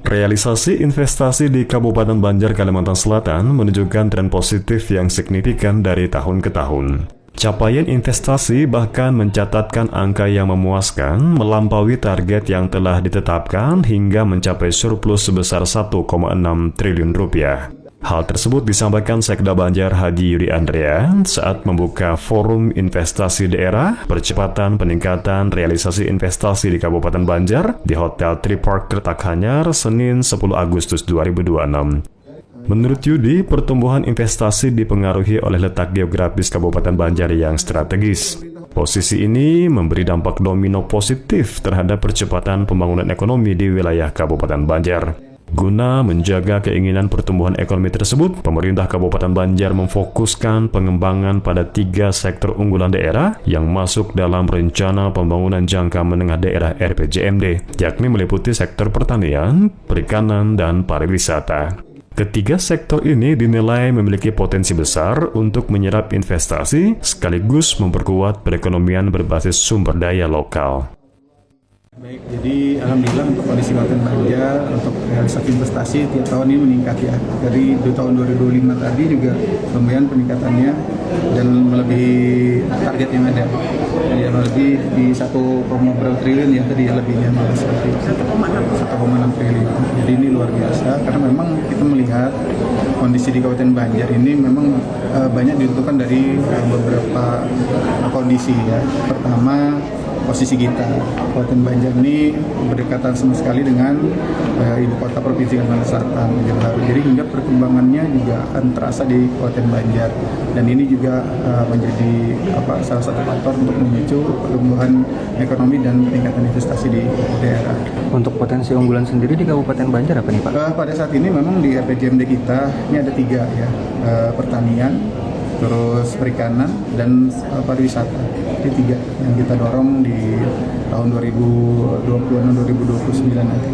Realisasi investasi di Kabupaten Banjar, Kalimantan Selatan menunjukkan tren positif yang signifikan dari tahun ke tahun. Capaian investasi bahkan mencatatkan angka yang memuaskan, melampaui target yang telah ditetapkan hingga mencapai surplus sebesar 1,6 triliun rupiah. Hal tersebut disampaikan Sekda Banjar Haji Yudi Andrea saat membuka Forum Investasi Daerah Percepatan Peningkatan Realisasi Investasi di Kabupaten Banjar di Hotel Tripark Kertakanyar, Senin 10 Agustus 2026. Menurut Yudi, pertumbuhan investasi dipengaruhi oleh letak geografis Kabupaten Banjar yang strategis. Posisi ini memberi dampak domino positif terhadap percepatan pembangunan ekonomi di wilayah Kabupaten Banjar. Guna menjaga keinginan pertumbuhan ekonomi tersebut, pemerintah Kabupaten Banjar memfokuskan pengembangan pada 3 sektor unggulan daerah yang masuk dalam Rencana Pembangunan Jangka Menengah Daerah RPJMD, yakni meliputi sektor pertanian, perikanan, dan pariwisata. Ketiga sektor ini dinilai memiliki potensi besar untuk menyerap investasi sekaligus memperkuat perekonomian berbasis sumber daya lokal. Baik, jadi alhamdulillah untuk kondisi Kabupaten Banjar untuk realisasi investasi tiap tahun ini meningkat ya. Dari tahun 2025 tadi juga lumayan peningkatannya dan melebihi target yang ada. Jadi lebih di 1,berapa triliun ya tadi ya lebihnya 1,6 triliun. Jadi ini luar biasa karena memang kita melihat kondisi di Kabupaten Banjar ini memang banyak ditentukan dari beberapa kondisi ya. Pertama, posisi kita, Kabupaten Banjar ini berdekatan sama sekali dengan ibu kota provinsi Kalimantan Selatan. Jadi hingga perkembangannya juga akan terasa di Kabupaten Banjar. Dan ini juga menjadi salah satu faktor untuk memicu pertumbuhan ekonomi dan peningkatan investasi di daerah. Untuk potensi unggulan sendiri di Kabupaten Banjar apa nih Pak? Pada saat ini memang di RPJMD kita ini ada 3 ya, pertanian, terus perikanan dan pariwisata. Itu 3 yang kita dorong di tahun 2026-2029 nanti.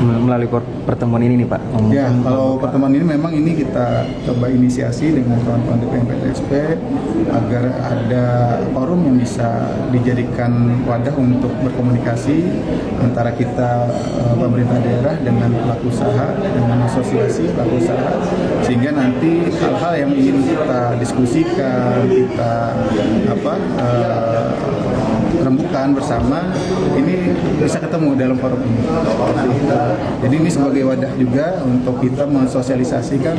Melalui pertemuan ini nih Pak? Ya, kalau pertemuan ini memang ini kita coba inisiasi dengan kawan-kawan DPM PTSP agar ada forum yang bisa dijadikan wadah untuk berkomunikasi antara kita pemerintah daerah dengan pelaku usaha, dengan asosiasi pelaku usaha, sehingga nanti hal-hal yang ingin kita diskusikan, kita rembukan bersama ini bisa ketemu dalam forum ini. Jadi ini sebagai wadah juga untuk kita mensosialisasikan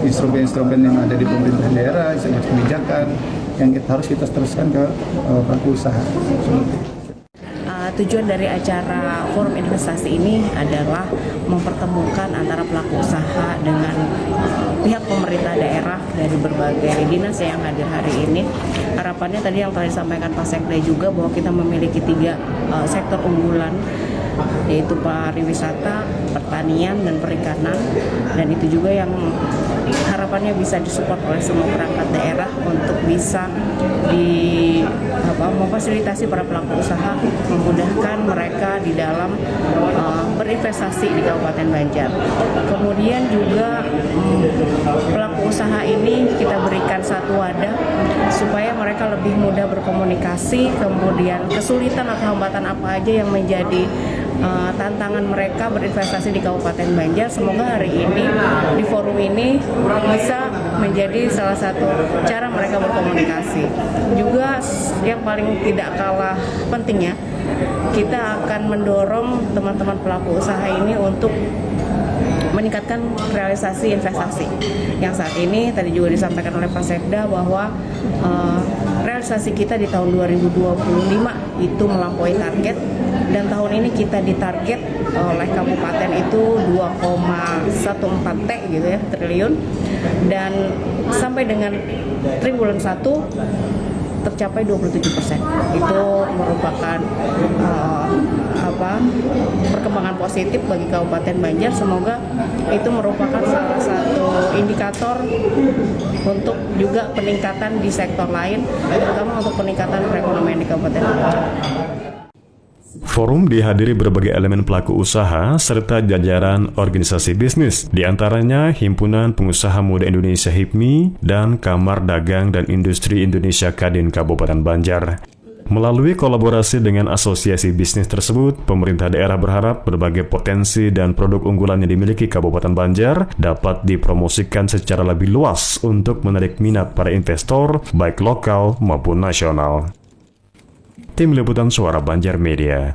instrumen-instrumen yang ada di pemerintah daerah, instrumen kebijakan yang harus kita teruskan ke pelaku usaha. Tujuan dari acara forum investasi ini adalah mempertemukan antara pelaku usaha dengan pihak pemerintah daerah dari berbagai dinas yang hadir hari ini. Harapannya tadi yang telah disampaikan Pak Sekda juga bahwa kita memiliki 3 sektor unggulan, yaitu pariwisata, pertanian, dan perikanan. Dan itu juga yang harapannya bisa disupport oleh semua perangkat daerah untuk bisa memfasilitasi para pelaku usaha, memudahkan mereka di dalam berinvestasi di Kabupaten Banjar. Kemudian juga pelaku usaha ini kita berikan satu wadah supaya mereka lebih mudah berkomunikasi, kemudian kesulitan atau hambatan apa aja yang menjadi tantangan mereka berinvestasi di Kabupaten Banjar. Semoga hari ini di forum ini bisa menjadi salah satu cara mereka berkomunikasi. Juga yang paling tidak kalah pentingnya, kita akan mendorong teman-teman pelaku usaha ini untuk meningkatkan realisasi investasi. Yang saat ini tadi juga disampaikan oleh Pak Sekda bahwa realisasi kita di tahun 2025 itu melampaui target, dan tahun ini kita ditarget oleh kabupaten itu 2,14 gitu ya triliun, dan sampai dengan triwulan 1 tercapai 27%. Itu merupakan perkembangan positif bagi Kabupaten Banjar. Semoga itu merupakan salah satu indikator untuk juga peningkatan di sektor lain, terutama untuk peningkatan perekonomian di Kabupaten Banjar. Forum dihadiri berbagai elemen pelaku usaha serta jajaran organisasi bisnis, diantaranya Himpunan Pengusaha Muda Indonesia HIPMI dan Kamar Dagang dan Industri Indonesia Kadin Kabupaten Banjar. Melalui kolaborasi dengan asosiasi bisnis tersebut, pemerintah daerah berharap berbagai potensi dan produk unggulan yang dimiliki Kabupaten Banjar dapat dipromosikan secara lebih luas untuk menarik minat para investor, baik lokal maupun nasional. Tim Liputan Suara Banjar Media.